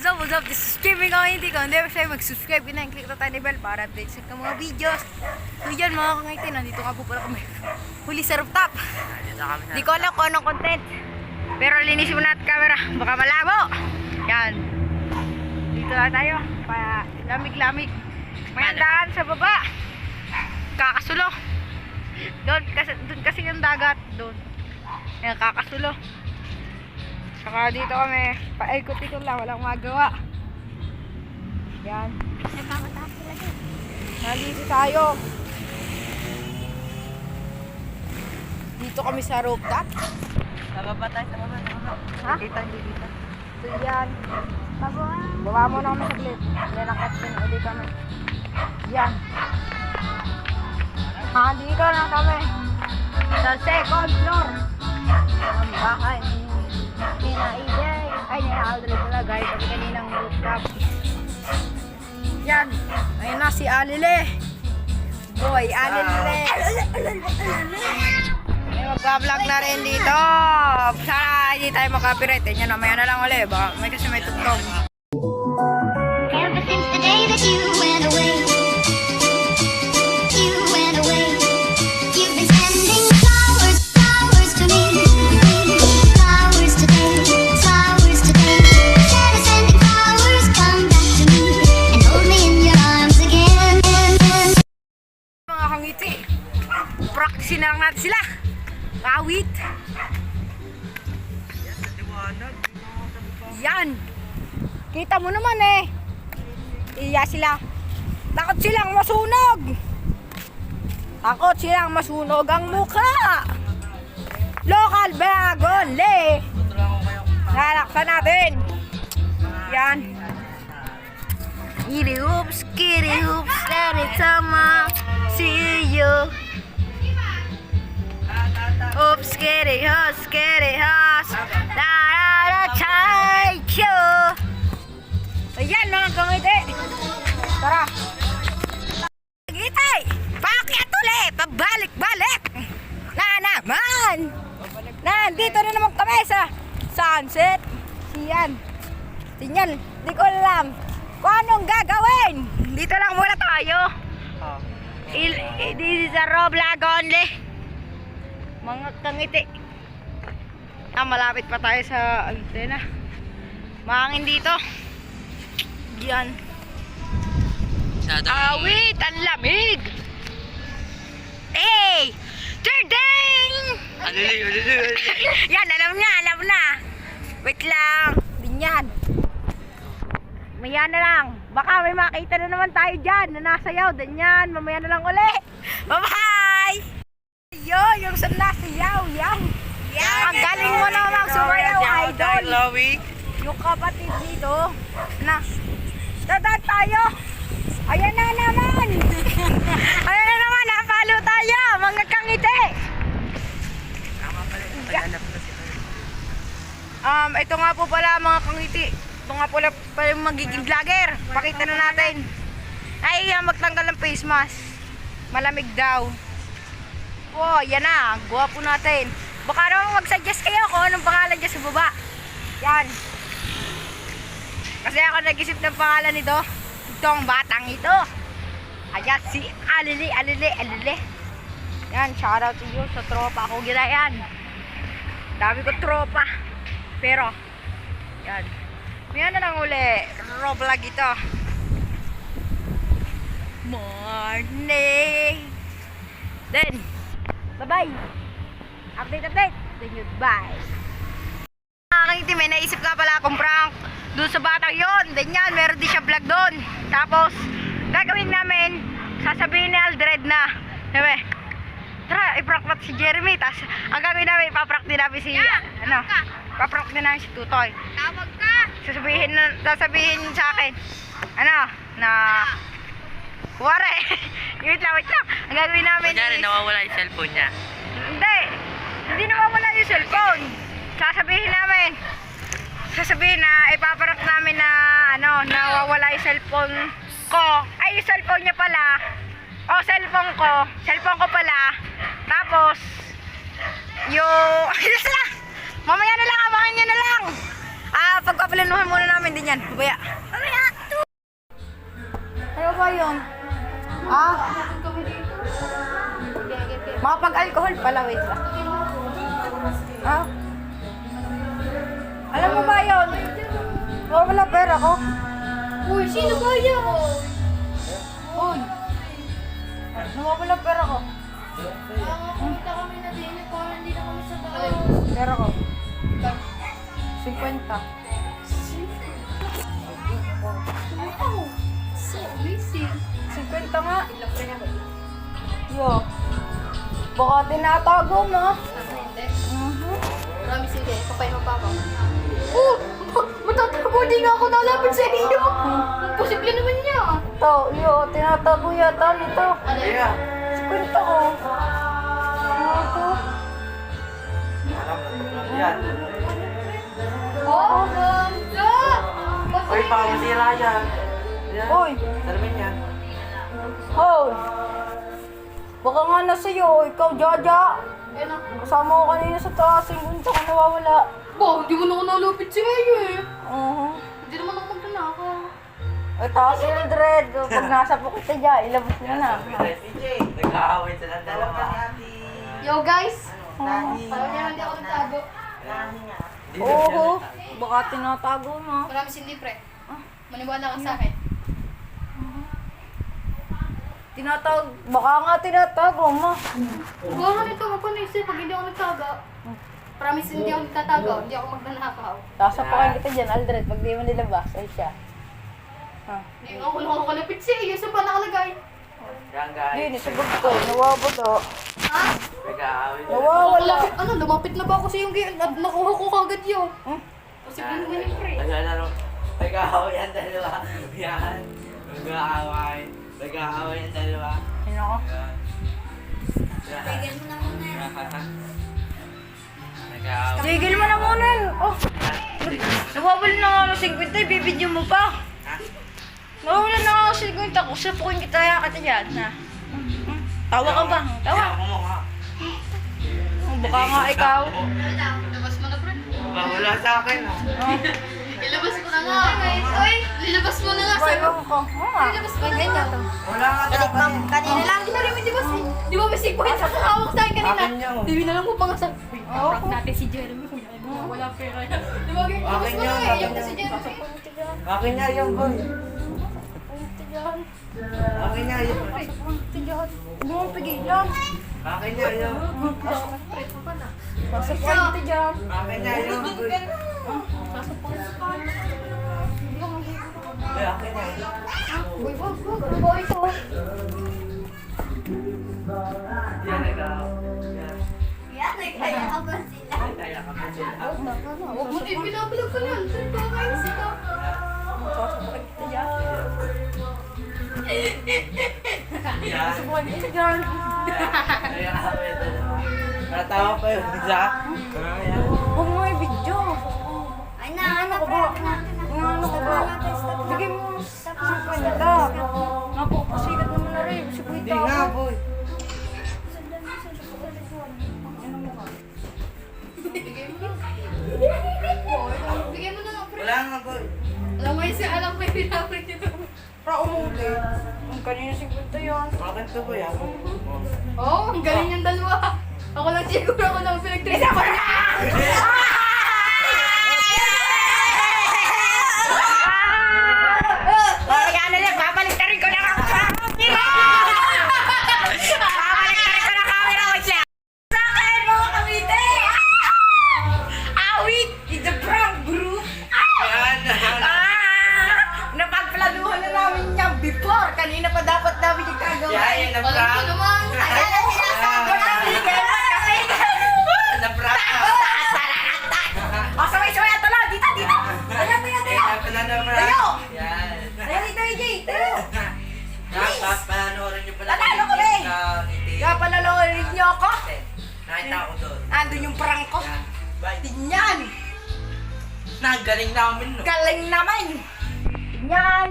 what's up? This is streaming ako, hindi ko. Hindi ba siya mag-subscribe na yung click na tiny bell para update sa mga videos. So yan mga kangiti, nandito nga po pala kami. Huli sa rooftop. Hindi ko alam kung anong content. Pero linisin mo natin camera, baka malabo. Yan. Dito lang tayo. Pa lamig-lamig. Mayandaan sa baba. Kakasulo. Doon kasi yung dagat. Doon. Yan, kakasulo. Saka dito kami, paikot-ikot lang, walang magawa. Yan. Nandito tayo. Dito kami sa rooftop. Nababa tayo, nababa. Ha? Hindi kita. So yan. Baba mo na kami saglit. Nilakot din ulit kami. Yan. Dito na kami. Sa second floor. Ang bahay. Nina-Ijay. Ay, Nina-Aldred pala guys. Kami kaninang rooftop. Yan. Ayun na si Alile. Boy, Alile. May magpa-vlog na rin dito. Sana hindi tayo makapirate. Yan na, maya na lang ulit. Baka may kasi may tugtog. Ever since the day that you went away, you've been sending flowers to me, flowers today, instead of sending flowers, come back to me, and hold me in your arms again. Mga kangiti, practice na lang natin sila. Awit. Yan. Kita mo naman eh. Iya sila. Takot silang masunog. Takot silang masunog ang mukha. Local bag only. Lalaksan natin. Yan. Kitty hoops, anytime I see you. Oops, kitty house, la la la, take you. Ayan mga kamite. Tara. Gitay, pakyat ulit, pabalik-balik. Na naman. Nandito na naman kami sa sunset. Siyan. Tingnan, di ko alam kung anong gagawin. Dito lang muna tayo. This is a raw vlog only. Mga kangiti. Malapit pa tayo sa antena. Mahangin dito. Yan. Awit, ang lamig. Hey! Turding! Yan, alam na. Wait lang. Binyan. Mamaya na lang. Baka may makita na naman tayo dyan na nasayaw. Danyan, mamaya na lang ulit. Bye-bye! Yo, yung sa nasayaw, yan. Ang galing mo na magsumayaw, idol. Yung kapatid dito na dadaan tayo. Ayan na naman. Ayan na naman, napalo tayo. Mga kangiti. Ito nga po pala mga kangiti. Ito nga pala yung magiging vlogger. Pakita na natin. Ay, magtanggal ng face mask. Malamig daw. Wow, yan na. Guwapo natin. Baka naman mag-suggest kayo kung anong pangalan dyan sa baba. Yan. Kasi ako nag-isip ng pangalan nito. Itong batang ito. Ayan si Alile. Yan, shoutout to you sa tropa ko ginayan. Dami ko tropa. Pero, yan. May na lang uli. Raw vlog ito. Morning. Then, bye-bye. Update. Then goodbye. Nakakangiti, may naisip nga pala akong prank doon sa batang yon. Then yan, meron din siya vlog doon. Tapos, gagawin namin, sasabihin ni Aldred na, sabi, tara, iprank mo si Jeremy. Tapos, ang gagawin namin, ipaprank din namin si, ipaprank din namin si Tutoy. Tawag ka. Sasabihin sa akin, na, kuwari, wait lang. Ang gagawin namin Kunyari, is, nawawala yung cellphone niya. Hindi nawawala yung cellphone. Sasabihin na ipaprank namin na nawawala yung cellphone ko. Ay, yung cellphone niya pala. O, cellphone ko pala. Tapos yung mamaya na lang, abangan nyo na lang. pagpaplanuhan muna namin din yan. Babaya. Ano ba yun? Ah? Makapag-alcohol pala, wait lang. Ah? Alam mo ba yun? Wala pera ko. Uy, sino ba yan? Uy. Nawawala pera ko. Kumita kami na din, parang hindi na kami sa bahay. Pera ko. 50. Wow! So amazing. 50 nga. Yo. Baka tinatago mo. Hindi. Mhm. Marami sige, papay mo pa ako. Oh! Matatago din nga ako nalapit sa iyo! Posible naman niya. Ito, yo, tinatago yata nito. Ano yun? Yeah. 50 ko. Ano to? Yan. Oh! Ganda! Uy, baka masira yan. Yan. Uy. Salamin yan. Hoy. Baka nga na sa'yo, ikaw, Jaja. Ayun ah. Kasama ko kanina sa taas, yung gunta ka nawawala. Ba, hindi mo na ako nalapit sa iyo eh. Hindi naman ako magnanakaw. Ay, taas yung dread. Pag nasa pukita dyan, ilabas mo na. CJ, nag-aaway sila ng dalawa. Yo guys! Nani. Ayaw niya hindi ako nagtago. Oo, baka tinatago mo. Marami sindi pre. Maniwala ka sa akin. Baka nga tinatago mo. Huwag ka nito, huwag ko naisip pag hindi ako nagtago. Promise hindi ako nagtatago, hindi ako magnanakaw. Sasapakan kita dyan, Aldred, pag di mo nilabas, ay siya. Ha? Hindi nga ako nakakalapit sa iyo, saan pa nakalagay? Yan guys. Hindi, sa bag ko, nawawala. Ha? Nag-aaway sila. Nawawala. Ano, lumapit na ba ako sa iyong game? Nakuha ko kagad yun. Posible naman yung pre. Nag-aaway ang dalawa. Yan. Nag-aaway. Nag-aaway ang dalawa. Ano ko? Yan. Tigil mo na muna. Nag-aaway. Tigil mo na muna yun. Oh, nawawala na nga ng 50, bibidyo mo pa. Ha? Nawawala na nga ng 50, kusapukin kita kita dyan. Ha? Tawa ka ba? Tawa. Ako mo ha. Baka nga ikaw. Ilabas mo na pre. Wala sa akin ha. Oh. Ilabas mo na nga. Oy, ilabas mo na nga. Boy, Sabi ko. Oo nga. Ilabas mo na nga. Wala nga sa akin. Kanina lang, di na rin di ba si... Di ba may sigway sa hawak sa akin kanina? Akin yun. Di na lang mo pang sa... Oo. Prank natin si Jeremy. Wala pera yan. Di ba? Ilabas Akin mo na yun, nga. akin Iyak na yun. si Jeremy. Akin nga yung boy. Akin nga yung. Huwag mo pigilan. Akin nga yung. Pasok ka dito dyan. Akin nga yung boy. Boy, akin nga yung. Uy, wag. Ano ba ito? Yan, nag-aaway. Yan. Kaya ka pa sila. Huwag mo din pinabalag ka yan. Saan ka kain sila? Pasok ka dito dyan. Yan. Pasok ka dito dyan. Nag-aaway dalawa. Natawa pa yung isa. Yan. Huwag mo i-video. Ay, naano ko ba? Naano ko ba? Bigay mo sa 50. Napapasigat naman na rin. Si Hindi nga boy. Bigay mo na. Bigay mo na nga, pre. Wala nga boy. Alam mo yung alam ko yung pinaprit nito. Para umuwi. Ang kanina 50 yun. Bakit to boy ako? Oo, ang galing yung dalawa. Ako lang siguro ako lang pinag-trip. Isa pa na! Kaya na yan, babalik ka rin ko na ako sa camera! Babalik ka rin ko na camera, wait lang! Sa akin, mga kamite! Awit! It's a prank, bro! Yan. Napagplanuhan na namin yan before! Kanina pa dapat namin yung gagawin! Yan, yan, Alam ko na-prank. naman. Ayan na sinasabi namin! Kaya kasi! Na-prank. O, saway-saway ito lang! Dito, dito! Tayo, tayo, tayo! Na-prank. Tayo! Yan. Tayo dito, AJ! Tayo! Panoorin niyo pala. Tatalo ko, eh. Ngiti. Kaya pala narinig niyo ako! Nakita ko doon. Andun yung prank ko! Yan. Bye. Tingnan! Nagaling namin no. Galing naman! Tingnan!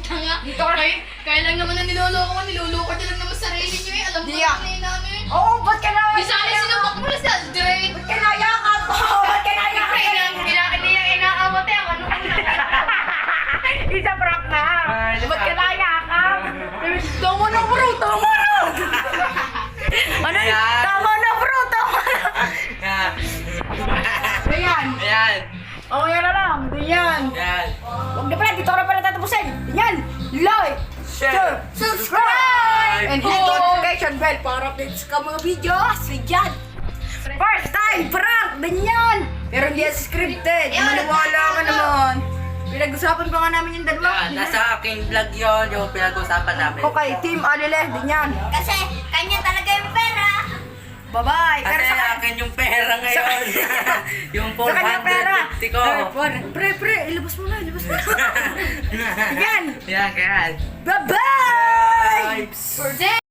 Tanga. Dito ka rin. Kaya lang naman na niloloko ko. Niloloko niya lang naman sarili niyo eh. Alam ko Di ah. naman eh namin. Oo, ba't ka na? Bisali sinubok mo na si Aldred. Ba't ka nayakap mo? Ba't ka nayakap? Pre, hindi yung inaawat eh. lang, ano ko lang. Isa prank na. Ay, Ba't ka nayakap? Tama na bro, tama na. Ano? Ayan. Tama na bro, tama na. Yan. Ayan. Ayan. O, yan na lang. Ganyan. Yan. Huwag na pala, dito ko na pala tatapusin. Ganyan. Like, share, subscribe, and hit the notification bell para updates ka mga videos. Ganyan. First time prank, ganyan. Pero hindi yan scripted. Maniwala ka naman. Pinag-usapan pa nga namin yung dalawa. Yan. Nasa aking vlog yun, yung pinag-usapan namin. Okay, Team Alile, ganyan. Kasi kanya talaga yung pera. Bye-bye. Pero Kasi sa akin yung pera ngayon. Yung sa kanya pera. 450 ko. Pre, ilabas mo na, ilabas mo na. Ganyan. Yan, kaya. Bye-bye! Vibes. For them.